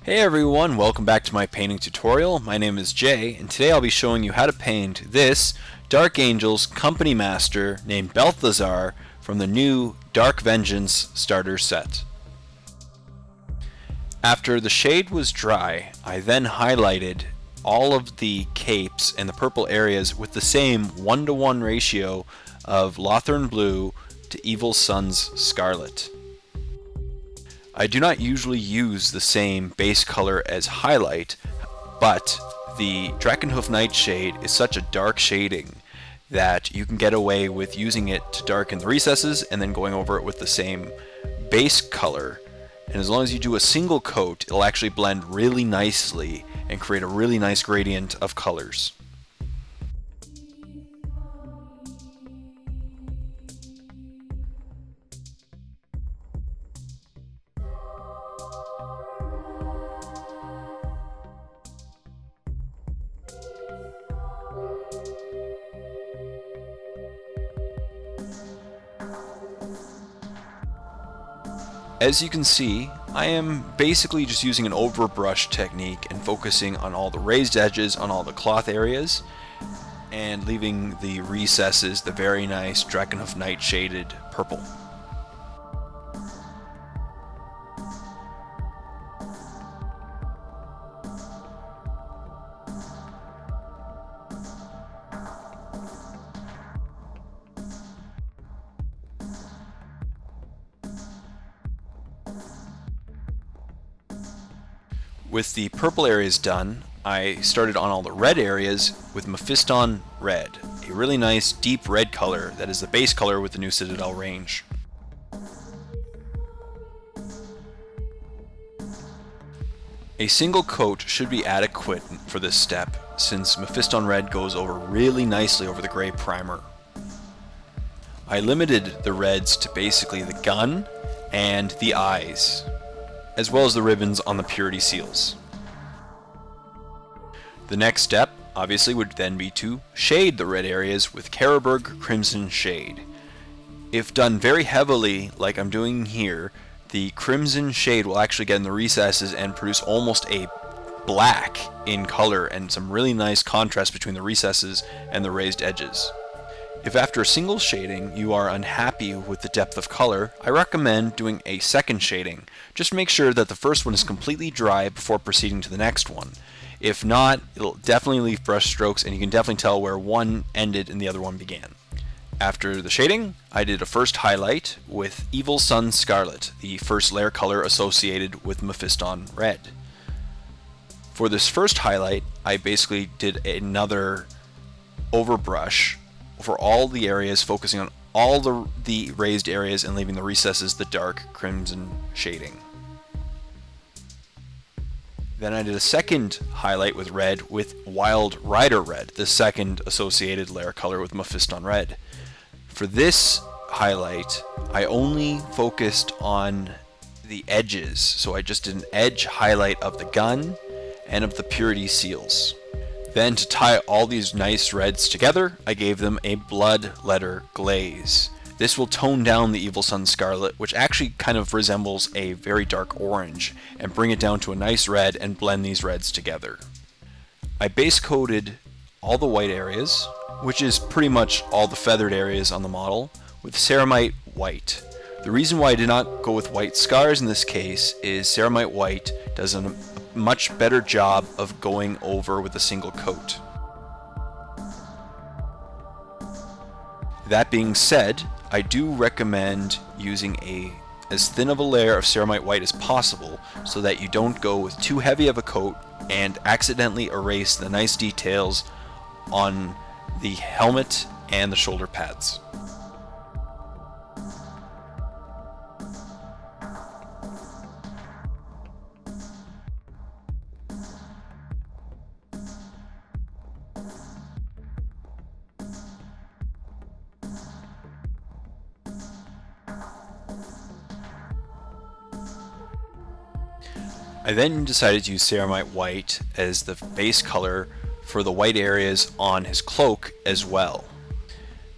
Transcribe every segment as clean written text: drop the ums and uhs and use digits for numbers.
Hey everyone, welcome back to my painting tutorial. My name is Jay, and today I'll be showing you how to paint this Dark Angels company master named Balthazar from the new Dark Vengeance starter set. After the shade was dry, I then highlighted all of the capes and the purple areas with the same 1:1 ratio of Lothern Blue to Evil Sun's Scarlet. I do not usually use the same base color as highlight, but the Drakenhoof Nightshade is such a dark shading that you can get away with using it to darken the recesses and then going over it with the same base color. And as long as you do a single coat, it'll actually blend really nicely and create a really nice gradient of colors. As you can see, I am basically just using an overbrush technique and focusing on all the raised edges on all the cloth areas and leaving the recesses the very nice Drakenhoof Nightshaded purple. With the purple areas done, I started on all the red areas with Mephiston Red, a really nice deep red color that is the base color with the new Citadel range. A single coat should be adequate for this step, since Mephiston Red goes over really nicely over the gray primer. I limited the reds to basically the gun and the eyes, as well as the ribbons on the purity seals. The next step, obviously, would then be to shade the red areas with Carroburg Crimson Shade. If done very heavily, like I'm doing here, the crimson shade will actually get in the recesses and produce almost a black in color and some really nice contrast between the recesses and the raised edges. If after a single shading you are unhappy with the depth of color, I recommend doing a second shading. Just make sure that the first one is completely dry before proceeding to the next one. If not, it'll definitely leave brush strokes and you can definitely tell where one ended and the other one began. After the shading, I did a first highlight with Evil Sun Scarlet, the first layer color associated with Mephiston Red. For this first highlight, I basically did another overbrush for all the areas, focusing on all the raised areas and leaving the recesses the dark crimson shading. Then I did a second highlight with red with Wild Rider Red, the second associated layer color with Mephiston Red. For this highlight, I only focused on the edges, so I just did an edge highlight of the gun and of the purity seals. Then to tie all these nice reds together, I gave them a blood letter glaze. This will tone down the Evil Sun Scarlet, which actually kind of resembles a very dark orange, and bring it down to a nice red and blend these reds together. I base coated all the white areas, which is pretty much all the feathered areas on the model, with Ceramite White. The reason why I did not go with white scars in this case is Ceramite White does a much better job of going over with a single coat. That being said, I do recommend using as thin of a layer of Ceramite White as possible so that you don't go with too heavy of a coat and accidentally erase the nice details on the helmet and the shoulder pads. I then decided to use Ceramite White as the base color for the white areas on his cloak as well.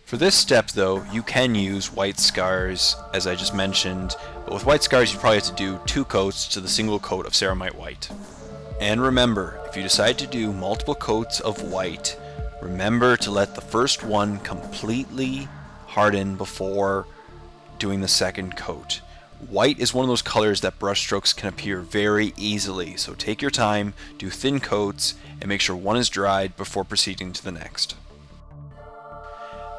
For this step though, you can use white scars, as I just mentioned, but with white scars you probably have to do 2 coats to the single coat of ceramite white. And remember, if you decide to do multiple coats of white, remember to let the first one completely harden before doing the second coat. White is one of those colors that brushstrokes can appear very easily, so take your time, do thin coats, and make sure one is dried before proceeding to the next.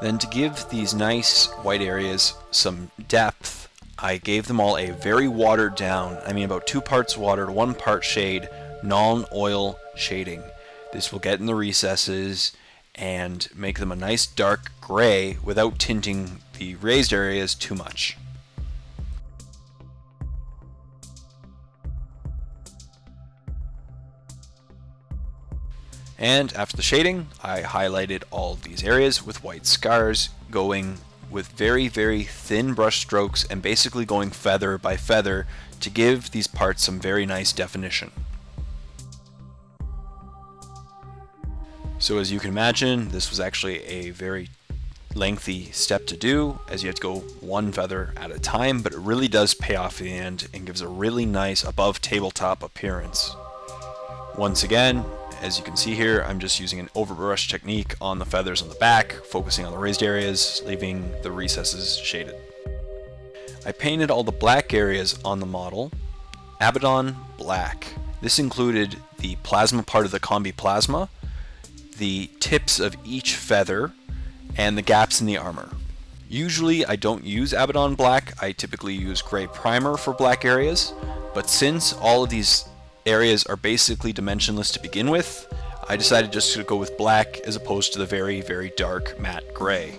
Then to give these nice white areas some depth, I gave them all a very watered down, I mean about 2 parts water to 1 part shade, non-oil shading. This will get in the recesses and make them a nice dark gray without tinting the raised areas too much. And after the shading, I highlighted all of these areas with white scars, going with very, very thin brush strokes and basically going feather by feather to give these parts some very nice definition. So as you can imagine, this was actually a very lengthy step to do, as you have to go 1 feather at a time, but it really does pay off in the end and gives a really nice above tabletop appearance. Once again, as you can see here, I'm just using an overbrush technique on the feathers on the back, focusing on the raised areas, leaving the recesses shaded. I painted all the black areas on the model Abaddon black. This included the plasma part of the combi plasma, the tips of each feather, and the gaps in the armor. Usually I don't use Abaddon black, I typically use gray primer for black areas, but since all of these areas are basically dimensionless to begin with, I decided just to go with black as opposed to the very, very dark matte gray.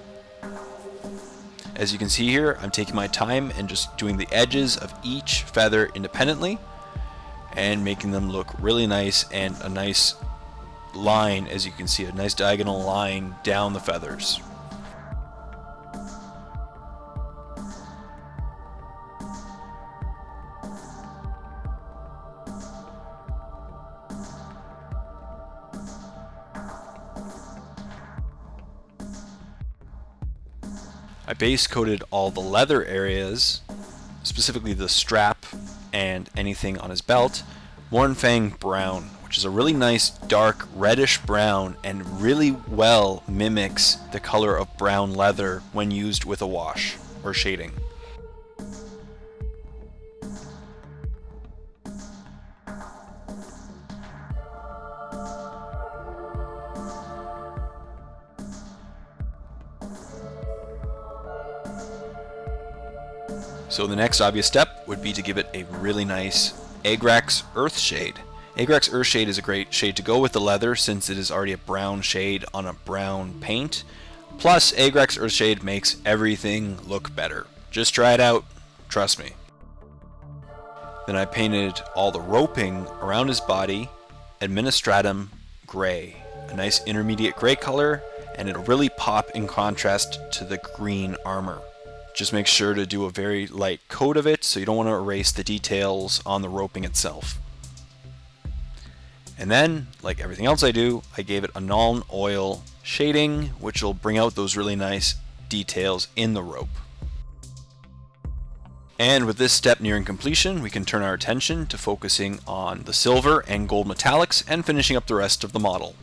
As you can see here, I'm taking my time and just doing the edges of each feather independently and making them look really nice, and a nice line, as you can see, a nice diagonal line down the feathers. I base coated all the leather areas, specifically the strap and anything on his belt, Mornfang brown, which is a really nice dark reddish brown and really well mimics the color of brown leather when used with a wash or shading. So the next obvious step would be to give it a really nice Agrax Earth shade. Agrax Earth shade is a great shade to go with the leather since it is already a brown shade on a brown paint. Plus, Agrax Earth shade makes everything look better. Just try it out, trust me. Then I painted all the roping around his body Administratum gray, a nice intermediate gray color, and it'll really pop in contrast to the green armor. Just make sure to do a very light coat of it so you don't want to erase the details on the roping itself. And then, like everything else I do, I gave it a non-oil shading, which will bring out those really nice details in the rope. And with this step nearing completion, we can turn our attention to focusing on the silver and gold metallics and finishing up the rest of the model.